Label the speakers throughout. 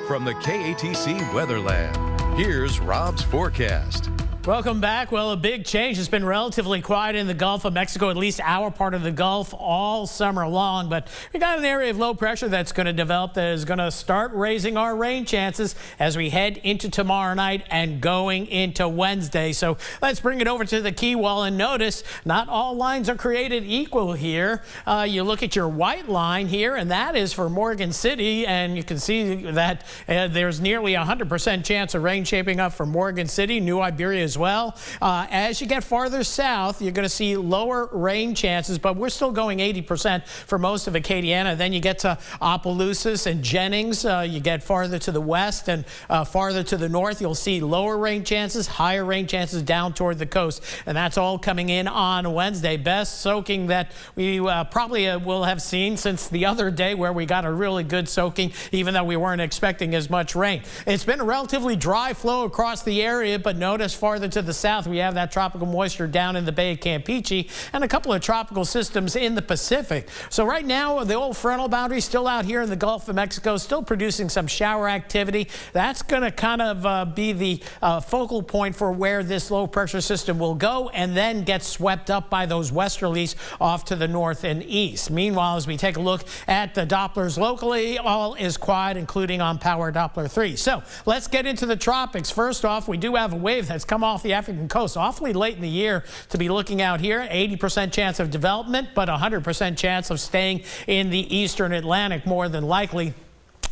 Speaker 1: From the KATC Weatherland, here's Rob's forecast.
Speaker 2: Welcome back. Well, a big change. It's been relatively quiet in the Gulf of Mexico, at least our part of the Gulf, all summer long. But we got an area of low pressure that's going to develop that is going to start raising our rain chances as we head into tomorrow night and going into Wednesday. So let's bring it over to the key wall and notice not all lines are created equal here. You look at your white line here, and that is for Morgan City. And you can see that there's nearly 100% chance of rain shaping up for Morgan City, New Iberia as well. As you get farther south, you're going to see lower rain chances, but we're still going 80% for most of Acadiana. Then you get to Opelousas and Jennings. You get farther to the west and farther to the north, you'll see lower rain chances, higher rain chances down toward the coast. And that's all coming in on Wednesday. Best soaking that we probably will have seen since the other day where we got a really good soaking, even though we weren't expecting as much rain. It's been a relatively dry flow across the area, but notice farther to the south, we have that tropical moisture down in the Bay of Campeche and a couple of tropical systems in the Pacific. So right now, the old frontal boundary still out here in the Gulf of Mexico, still producing some shower activity. That's going to kind of be the focal point for where this low pressure system will go and then get swept up by those westerlies off to the north and east. Meanwhile, as we take a look at the Dopplers locally, all is quiet, including on Power Doppler 3. So let's get into the tropics. First off, we do have a wave that's come off the African coast awfully late in the year to be looking out here. 80% chance of development, but 100% chance of staying in the eastern Atlantic more than likely.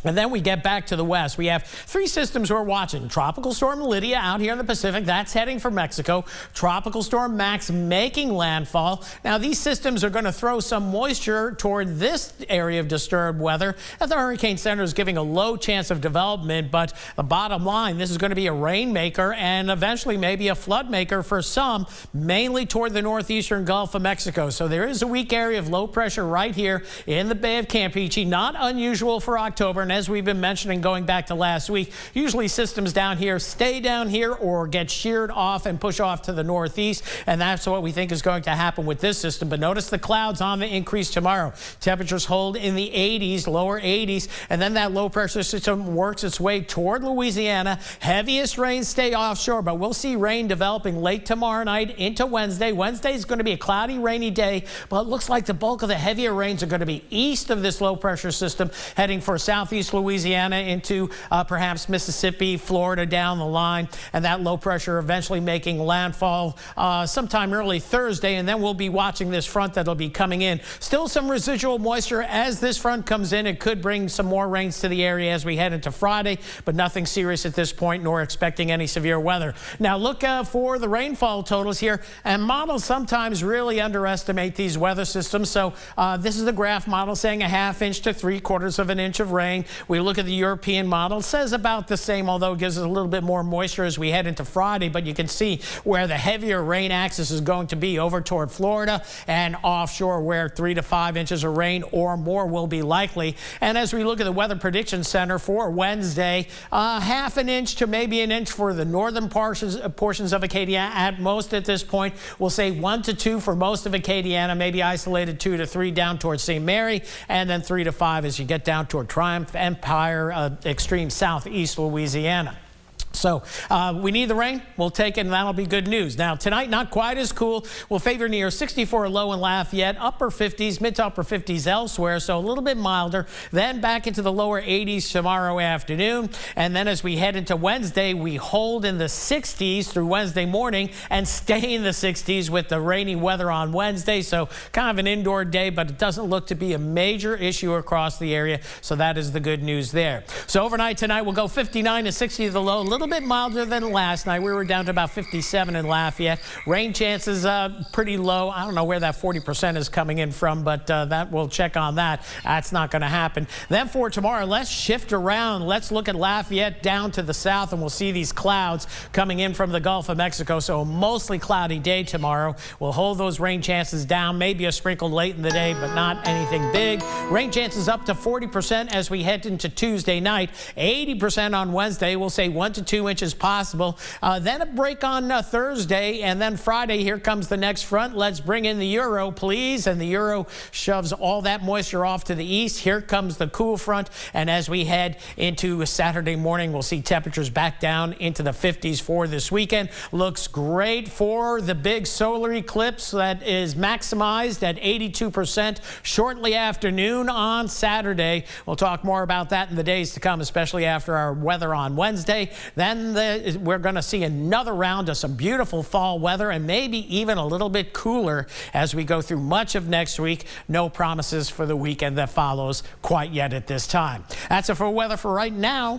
Speaker 2: And then we get back to the west. We have three systems we're watching. Tropical Storm Lydia out here in the Pacific. That's heading for Mexico. Tropical Storm Max making landfall. Now, these systems are going to throw some moisture toward this area of disturbed weather. And the Hurricane Center is giving a low chance of development. But the bottom line, this is going to be a rainmaker and eventually maybe a flood maker for some, mainly toward the northeastern Gulf of Mexico. So there is a weak area of low pressure right here in the Bay of Campeche. Not unusual for October. And as we've been mentioning going back to last week, usually systems down here stay down here or get sheared off and push off to the northeast, and that's what we think is going to happen with this system. But notice the clouds on the increase tomorrow. Temperatures hold in the 80s, lower 80s, and then that low pressure system works its way toward Louisiana. Heaviest rains stay offshore, but we'll see rain developing late tomorrow night into Wednesday. Wednesday is going to be a cloudy, rainy day, but it looks like the bulk of the heavier rains are going to be east of this low pressure system, heading for southeast Louisiana into perhaps Mississippi, Florida down the line, and that low pressure eventually making landfall sometime early Thursday, and then we'll be watching this front that'll be coming in. Still some residual moisture as this front comes in. It could bring some more rains to the area as we head into Friday, but nothing serious at this point, nor expecting any severe weather. Now look for the rainfall totals here, and models sometimes really underestimate these weather systems. So this is the graph model saying a ½ inch to 3/4 of an inch of rain. We look at the European model, says about the same, although it gives us a little bit more moisture as we head into Friday. But you can see where the heavier rain axis is going to be over toward Florida and offshore, where 3 to 5 inches of rain or more will be likely. And as we look at the Weather Prediction Center for Wednesday, ½ an inch to maybe an inch for the northern portions of Acadiana at most at this point. We'll say 1 to 2 for most of Acadiana, maybe isolated 2 to 3 down towards St. Mary, and then 3 to 5 as you get down toward Triumph, Empire, extreme southeast Louisiana. So we need the rain. We'll take it, and that'll be good news. Now, tonight, not quite as cool. We'll favor near 64 low in Lafayette, upper 50s, mid to upper 50s elsewhere, so a little bit milder. Then back into the lower 80s tomorrow afternoon. And then as we head into Wednesday, we hold in the 60s through Wednesday morning and stay in the 60s with the rainy weather on Wednesday. So kind of an indoor day, but it doesn't look to be a major issue across the area. So that is the good news there. So overnight tonight, we'll go 59 to 60 to the low, a little bit milder than last night. We were down to about 57 in Lafayette. Rain chances pretty low. I don't know where that 40% is coming in from, but that we'll check on that. That's not going to happen. Then for tomorrow, let's shift around. Let's look at Lafayette down to the south, and we'll see these clouds coming in from the Gulf of Mexico. So a mostly cloudy day tomorrow. We'll hold those rain chances down, maybe a sprinkle late in the day, but not anything big. Rain chances up to 40% as we head into Tuesday night. 80% on Wednesday. We'll say 1 to 2 2 inches possible. Then a break on Thursday, and then Friday, here comes the next front. Let's bring in the Euro, please. And the Euro shoves all that moisture off to the east. Here comes the cool front. And as we head into Saturday morning, we'll see temperatures back down into the 50s for this weekend. Looks great for the big solar eclipse that is maximized at 82% shortly after noon on Saturday. We'll talk more about that in the days to come, especially after our weather on Wednesday. Then we're going to see another round of some beautiful fall weather and maybe even a little bit cooler as we go through much of next week. No promises for the weekend that follows quite yet at this time. That's it for weather for right now.